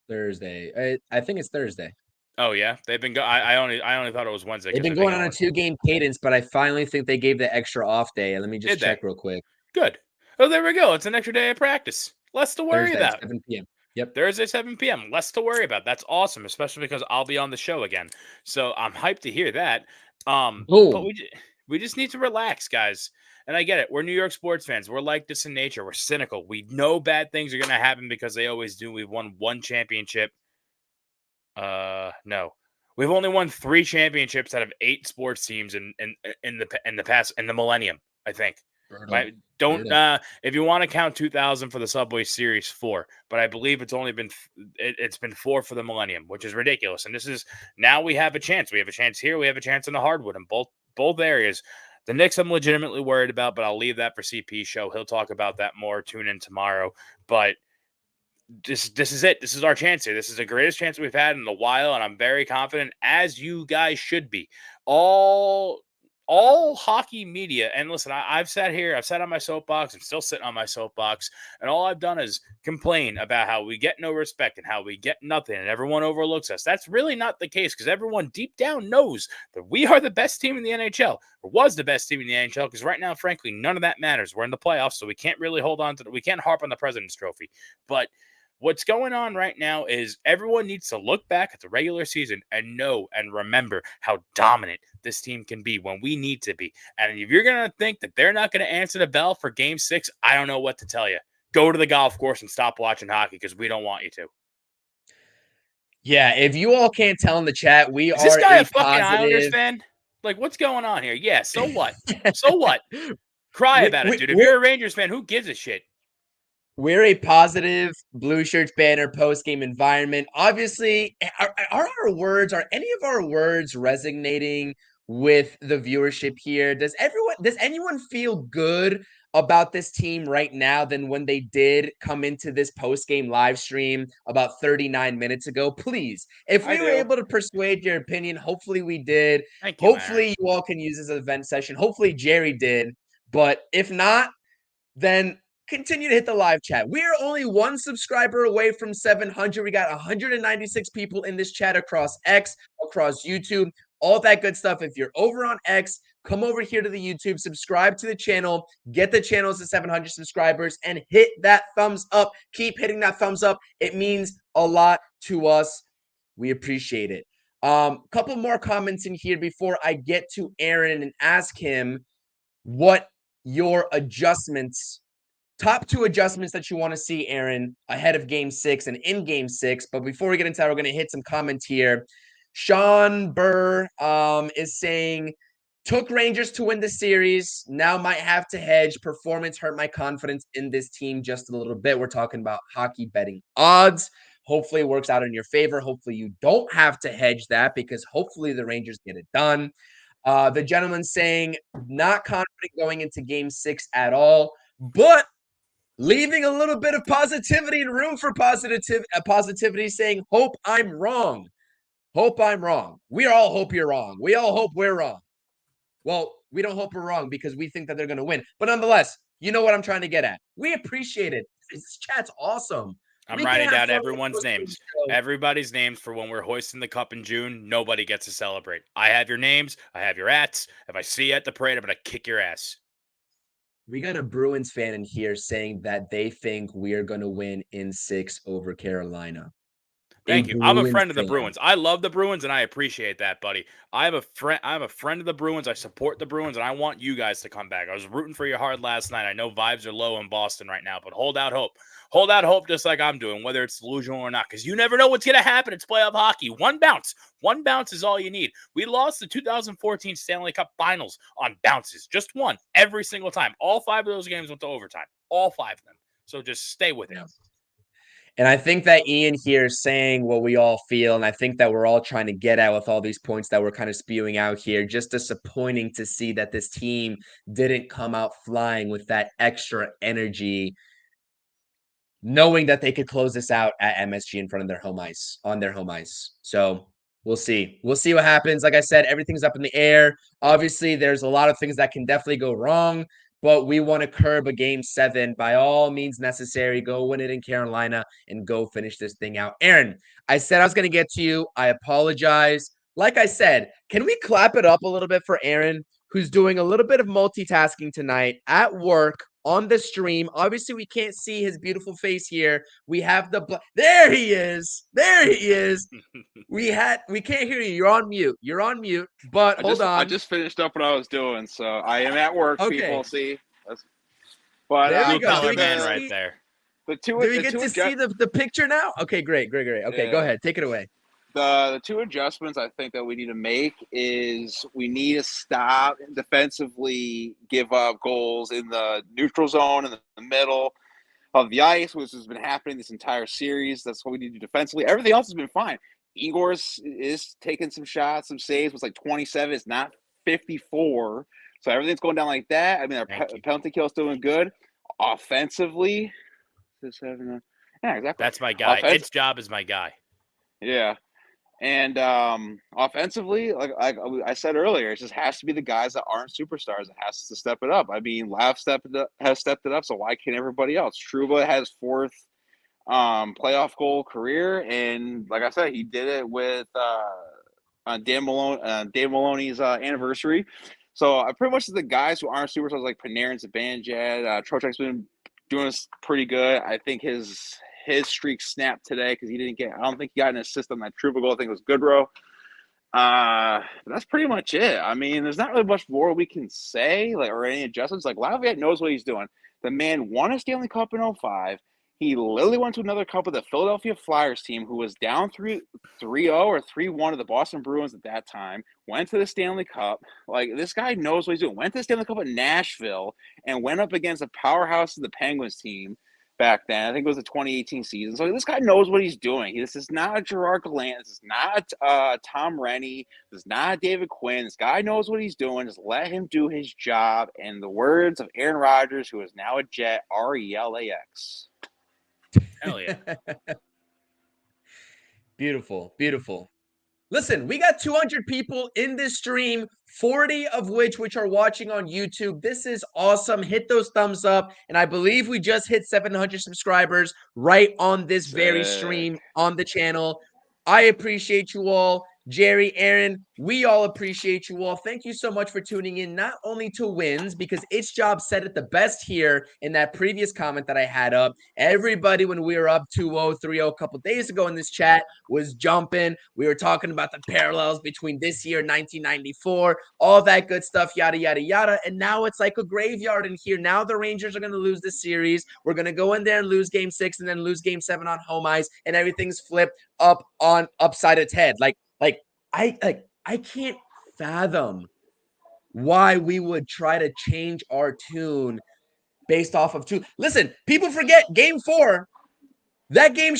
Thursday. I think it's Thursday. Oh, yeah? They've been I only thought it was Wednesday. They've been going on a 2-game cadence, but I finally think they gave the extra off day. Let me just check real quick. Good. Oh, there we go. It's an extra day of practice. Less to worry about. 7 p.m. Yep. Thursday, 7 p.m. Less to worry about. That's awesome, especially because I'll be on the show again. So I'm hyped to hear that. But we just need to relax, guys. And I get it. We're New York sports fans. We're like this in nature. We're cynical. We know bad things are going to happen because they always do. We've won 1 championship. No. We've only won 3 championships out of 8 sports teams in the past, in the millennium, I think. Right? If you want to count 2000 for the Subway Series, 4, but I believe it's only been it's been 4 for the millennium, which is ridiculous. And this is now we have a chance. We have a chance here. We have a chance in the hardwood in both areas. The Knicks I'm legitimately worried about, but I'll leave that for CP's show. He'll talk about that more. Tune in tomorrow. But this is it. This is our chance here. This is the greatest chance we've had in a while, and I'm very confident, as you guys should be. All hockey media, and listen, I've sat on my soapbox and still sitting on my soapbox, and all I've done is complain about how we get no respect and how we get nothing and everyone overlooks us. That's really not the case, because everyone deep down knows that we are the best team in the NHL, or was the best team in the NHL, because right now, frankly, none of that matters. We're in the playoffs, so we can't really we can't harp on the President's Trophy. But what's going on right now is everyone needs to look back at the regular season and know and remember how dominant this team can be when we need to be. And if you're going to think that they're not going to answer the bell for Game 6, I don't know what to tell you. Go to the golf course and stop watching hockey, because we don't want you to. Yeah, if you all can't tell in the chat, we is this guy a fucking positive Islanders fan? Like, what's going on here? Yeah, so what? So what? Cry about it, dude. If you're a Rangers fan, who gives a shit? We're a positive Blue Shirts banner post-game environment. Obviously, are any of our words resonating with the viewership here? Does anyone feel good about this team right now than when they did come into this post-game live stream about 39 minutes ago? Please, if we were able to persuade your opinion, hopefully we did. Hopefully you all can use this as a vent session. Hopefully Jerry did. But if not, then continue to hit the live chat. We are only 1 subscriber away from 700. We got 196 people in this chat across X, across YouTube, all that good stuff. If you're over on X, come over here to the YouTube, subscribe to the channel, get the channels to 700 subscribers, and hit that thumbs up. Keep hitting that thumbs up. It means a lot to us. We appreciate it. Couple more comments in here before I get to Aaron and ask him what your top 2 adjustments that you want to see, Aaron, ahead of Game 6 and in Game 6. But before we get into that, we're going to hit some comments here. Sean Burr is saying, Took Rangers to win the series. Now might have to hedge. Performance hurt my confidence in this team just a little bit. We're talking about hockey betting odds. Hopefully it works out in your favor. Hopefully you don't have to hedge that because hopefully the Rangers get it done. The gentleman saying not confident going into game 6 at all, but leaving a little bit of positivity and room for positivity, saying, hope I'm wrong. Hope I'm wrong. We all hope you're wrong. We all hope we're wrong. Well, we don't hope we're wrong because we think that they're going to win. But nonetheless, you know what I'm trying to get at. We appreciate it. This chat's awesome. I'm writing down everyone's names. Everybody's names for when we're hoisting the cup in June. Nobody gets to celebrate. I have your names. I have your ats. If I see you at the parade, I'm going to kick your ass. We got a Bruins fan in here saying that they think we are going to win in 6 over Carolina. Thank you. I'm a friend of the Bruins. I love the Bruins, and I appreciate that, buddy. I'm a friend of the Bruins. I support the Bruins, and I want you guys to come back. I was rooting for you hard last night. I know vibes are low in Boston right now, but hold out hope. Hold out hope just like I'm doing, whether it's delusional or not, because you never know what's going to happen. It's playoff hockey. One bounce is all you need. We lost the 2014 Stanley Cup Finals on bounces. Just one every single time. All 5 of those games went to overtime. All 5 of them. So just stay with it. And I think that Ian here is saying what we all feel, and I think that we're all trying to get at with all these points that we're kind of spewing out here. Just disappointing to see that this team didn't come out flying with that extra energy, knowing that they could close this out at MSG in front of their home ice, on their home ice. So we'll see. We'll see what happens. Like I said, everything's up in the air. Obviously, there's a lot of things that can definitely go wrong, but we want to curb a game 7 by all means necessary. Go win it in Carolina and go finish this thing out. Aaron, I said I was going to get to you. I apologize. Like I said, can we clap it up a little bit for Aaron, who's doing a little bit of multitasking tonight at work on the stream? Obviously, we can't see his beautiful face here. We have there he is. There he is. We can't hear you. You're on mute. You're on mute. But hold on. I just finished up what I was doing, so I am at work. Okay. People see. But there we go. Color man right there. Do we get to see the picture now? Okay, great. Okay, Go ahead. Take it away. The 2 adjustments I think that we need to make is we need to stop defensively give up goals in the neutral zone in the middle of the ice, which has been happening this entire series. That's what we need to do defensively. Everything else has been fine. Igor is taking some shots, some saves. It's like 27. It's not 54. So everything's going down like that. I mean, our penalty kill is doing good. Offensively, yeah, exactly. That's my guy. Its job is my guy. Yeah. And offensively, like I said earlier, it just has to be the guys that aren't superstars that has to step it up. I mean, Lav has stepped it up, so why can't everybody else? Trouba has 4th playoff goal career, and like I said, he did it with Dave Maloney's anniversary. So pretty much the guys who aren't superstars like Panarin, Zibanejad, Trocheck's been doing pretty good. I think his streak snapped today because I don't think he got an assist on that Trouba goal. I think it was Goodrow. That's pretty much it. I mean, there's not really much more we can say, or any adjustments. Like, Laviolette knows what he's doing. The man won a Stanley Cup in 2005. He literally went to another cup with the Philadelphia Flyers team, who was down 3-0 or 3-1 to the Boston Bruins at that time. Went to the Stanley Cup. Like, this guy knows what he's doing. Went to the Stanley Cup at Nashville and went up against a powerhouse of the Penguins team back then. I think it was the 2018 season. So this guy knows what he's doing. This is not Gerard Gallant. This is not Tom Rennie. This is not David Quinn. This guy knows what he's doing. Just let him do his job. And the words of Aaron Rodgers, who is now a Jet, RELAX. Hell yeah. Beautiful. Listen, we got 200 people in this stream, 40 of which are watching on YouTube. This is awesome. Hit those thumbs up. And I believe we just hit 700 subscribers right on this very stream on the channel. I appreciate you all. Jerry, Aaron, we all appreciate you all. Thank you so much for tuning in, not only to wins, because Its Job said it the best here in that previous comment that I had up. Everybody, when we were up 2-0, 3-0 a couple days ago in this chat, was jumping. We were talking about the parallels between this year, 1994, all that good stuff, yada, yada, yada. And now it's like a graveyard in here. Now the Rangers are going to lose this series. We're going to go in there and lose game 6 and then lose game 7 on home ice, and everything's flipped upside its head. I can't fathom why we would try to change our tune based off of two. Listen, people forget Game 4. That game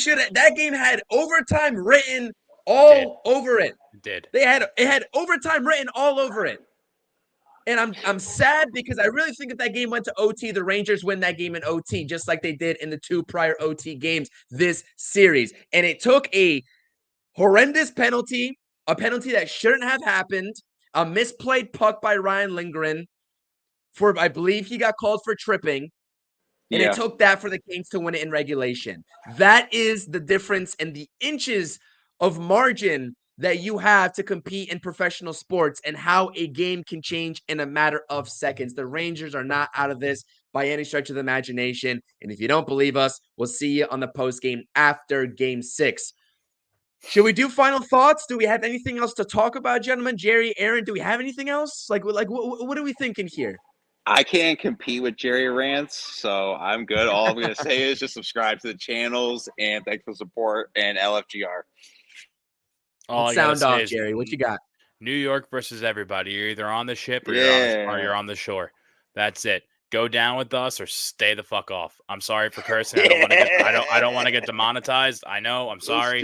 had overtime written all over it. It had overtime written all over it. And I'm sad because I really think if that game went to OT, the Rangers win that game in OT, just like they did in the 2 prior OT games this series. And it took a horrendous penalty, a penalty that shouldn't have happened, a misplayed puck by Ryan Lindgren for, I believe he got called for tripping. And it took that for the Kings to win it in regulation. That is the difference in the inches of margin that you have to compete in professional sports and how a game can change in a matter of seconds. The Rangers are not out of this by any stretch of the imagination. And if you don't believe us, we'll see you on the post game after Game 6. Should we do final thoughts? Do we have anything else to talk about, gentlemen? Jerry, Aaron, do we have anything else? What are we thinking here? I can't compete with Jerry rants, so I'm good. All I'm going to say is just subscribe to the channels and thanks for the support and LFGR. All sound off, Jerry. What you got? New York versus everybody. You're either on the ship or you're on the shore. That's it. Go down with us or stay the fuck off. I'm sorry for cursing. I don't want to get demonetized. I know. I'm sorry.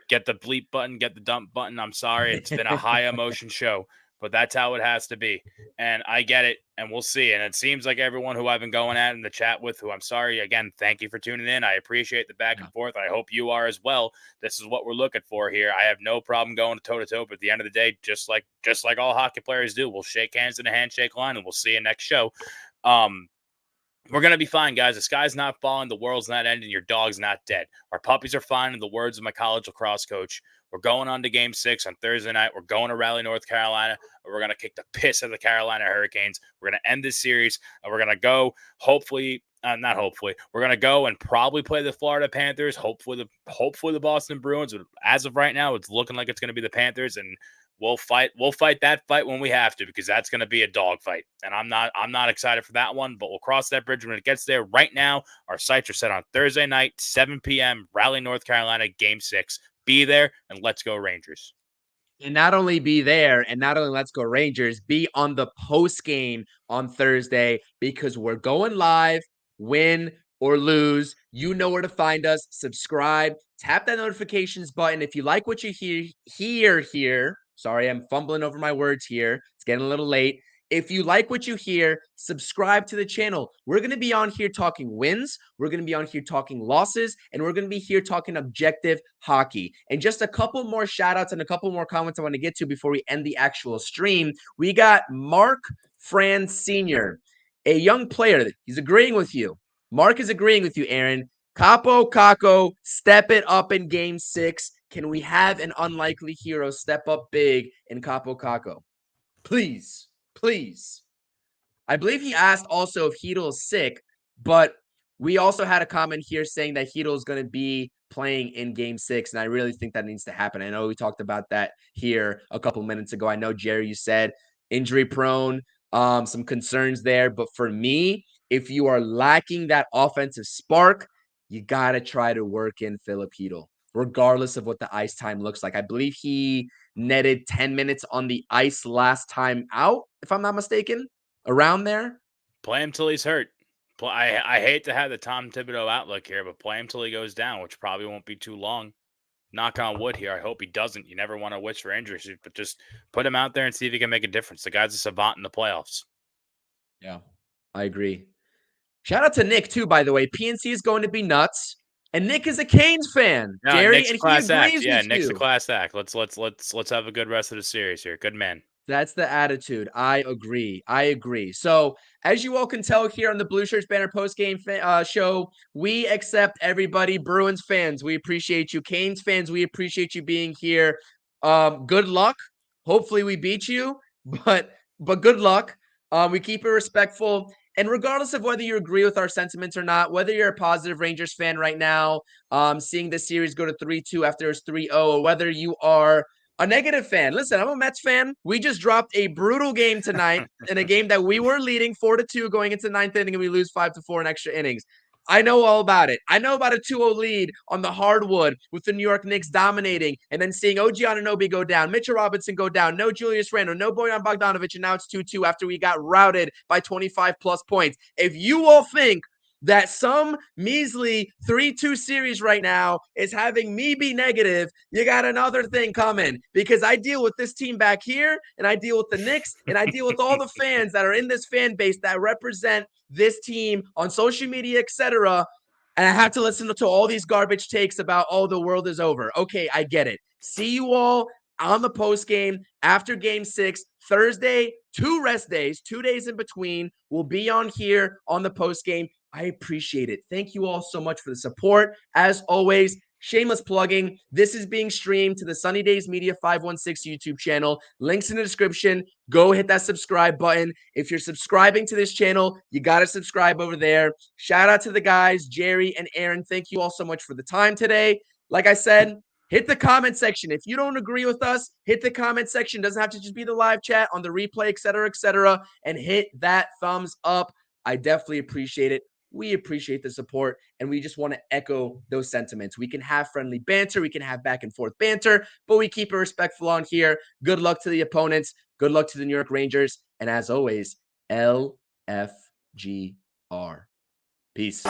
Get the bleep button. Get the dump button. I'm sorry. It's been a high emotion show, but that's how it has to be. And I get it, and we'll see. And it seems like everyone who I've been going at in the chat with, who I'm sorry, again, thank you for tuning in. I appreciate the back and forth. I hope you are as well. This is what we're looking for here. I have no problem going toe-to-toe, but at the end of the day, just like all hockey players do, we'll shake hands in a handshake line, and we'll see you next show. We're going to be fine, guys. The sky's not falling. The world's not ending. Your dog's not dead. Our puppies are fine, in the words of my college lacrosse coach. We're going on to Game 6 on Thursday night. We're going to Raleigh, North Carolina. And we're going to kick the piss out of the Carolina Hurricanes. We're going to end this series, and we're going to go, we're going to go and probably play the Florida Panthers, hopefully the Boston Bruins. As of right now, it's looking like it's going to be the Panthers, and we'll fight that fight when we have to, because that's going to be a dog fight. And I'm not excited for that one, but we'll cross that bridge when it gets there. Right now, our sights are set on Thursday night, 7 p.m., Raleigh, North Carolina, Game 6. Be there, and let's go Rangers. And not only be there, and not only let's go Rangers, be on the post game on Thursday, because we're going live, win or lose. You know where to find us. Subscribe, tap that notifications button. If you like what you hear. Sorry, I'm fumbling over my words here. It's getting a little late. If you like what you hear, subscribe to the channel. We're going to be on here talking wins. We're going to be on here talking losses. And we're going to be here talking objective hockey. And just a couple more shout outs and a couple more comments I want to get to before we end the actual stream. We got Mark Franz Sr., a young player. He's agreeing with you. Mark is agreeing with you, Aaron. Capo Caco, step it up in Game 6. Can we have an unlikely hero step up big in Capo Caco? Please. I believe he asked also if Hedl is sick, but we also had a comment here saying that Hedl is going to be playing in Game 6, and I really think that needs to happen. I know we talked about that here a couple minutes ago. I know, Jerry, you said injury prone, some concerns there, but for me, if you are lacking that offensive spark, you got to try to work in Filip Hedl, regardless of what the ice time looks like. I believe he netted 10 minutes on the ice last time out, if I'm not mistaken, around there. Play him till he's hurt. I hate to have the Tom Thibodeau outlook here, but play him till he goes down, which probably won't be too long. Knock on wood here. I hope he doesn't. You never want to wish for injuries, but just put him out there and see if he can make a difference. The guy's a savant in the playoffs. Yeah, I agree. Shout out to Nick, too, by the way. PNC is going to be nuts. And Nick is a Canes fan, no, Jerry, Nick's and class he agrees act. Yeah, with Nick's you. a class act. Let's have a good rest of the series here. Good man. That's the attitude. I agree. So, as you all can tell here on the Blue Shirts Banner postgame show, we accept everybody. Bruins fans, we appreciate you. Canes fans, we appreciate you being here. Good luck. Hopefully we beat you, but good luck. We keep it respectful. And regardless of whether you agree with our sentiments or not, whether you're a positive Rangers fan right now, seeing the series go to 3-2 after it's 3-0, or whether you are a negative fan. Listen, I'm a Mets fan. We just dropped a brutal game tonight in a game that we were leading 4-2 going into ninth inning, and we lose 5-4 in extra innings. I know all about it. I know about a 2-0 lead on the hardwood with the New York Knicks dominating and then seeing OG Anunoby go down, Mitchell Robinson go down, no Julius Randle, no Bojan Bogdanovic, and now it's 2-2 after we got routed by 25-plus points. If you all think that some measly 3-2 series right now is having me be negative, you got another thing coming, because I deal with this team back here, and I deal with the Knicks, and I deal with all the fans that are in this fan base that represent this team on social media, etc. And I have to listen to all these garbage takes about, oh, the world is over. Okay, I get it. See you all on the post game after game 6, Thursday, 2 rest days, 2 days in between. We'll be on here on the post game. I appreciate it. Thank you all so much for the support. As always, shameless plugging. This is being streamed to the Sunny Days Media 516 YouTube channel. Links in the description. Go hit that subscribe button. If you're subscribing to this channel, you got to subscribe over there. Shout out to the guys, Jerry and Aaron. Thank you all so much for the time today. Like I said, hit the comment section. If you don't agree with us, hit the comment section. Doesn't have to just be the live chat, on the replay, etc., and hit that thumbs up. I definitely appreciate it. We appreciate the support, and we just want to echo those sentiments. We can have friendly banter, we can have back and forth banter, but we keep it respectful on here. Good luck to the opponents. Good luck to the New York Rangers. And as always, LFGR. Peace.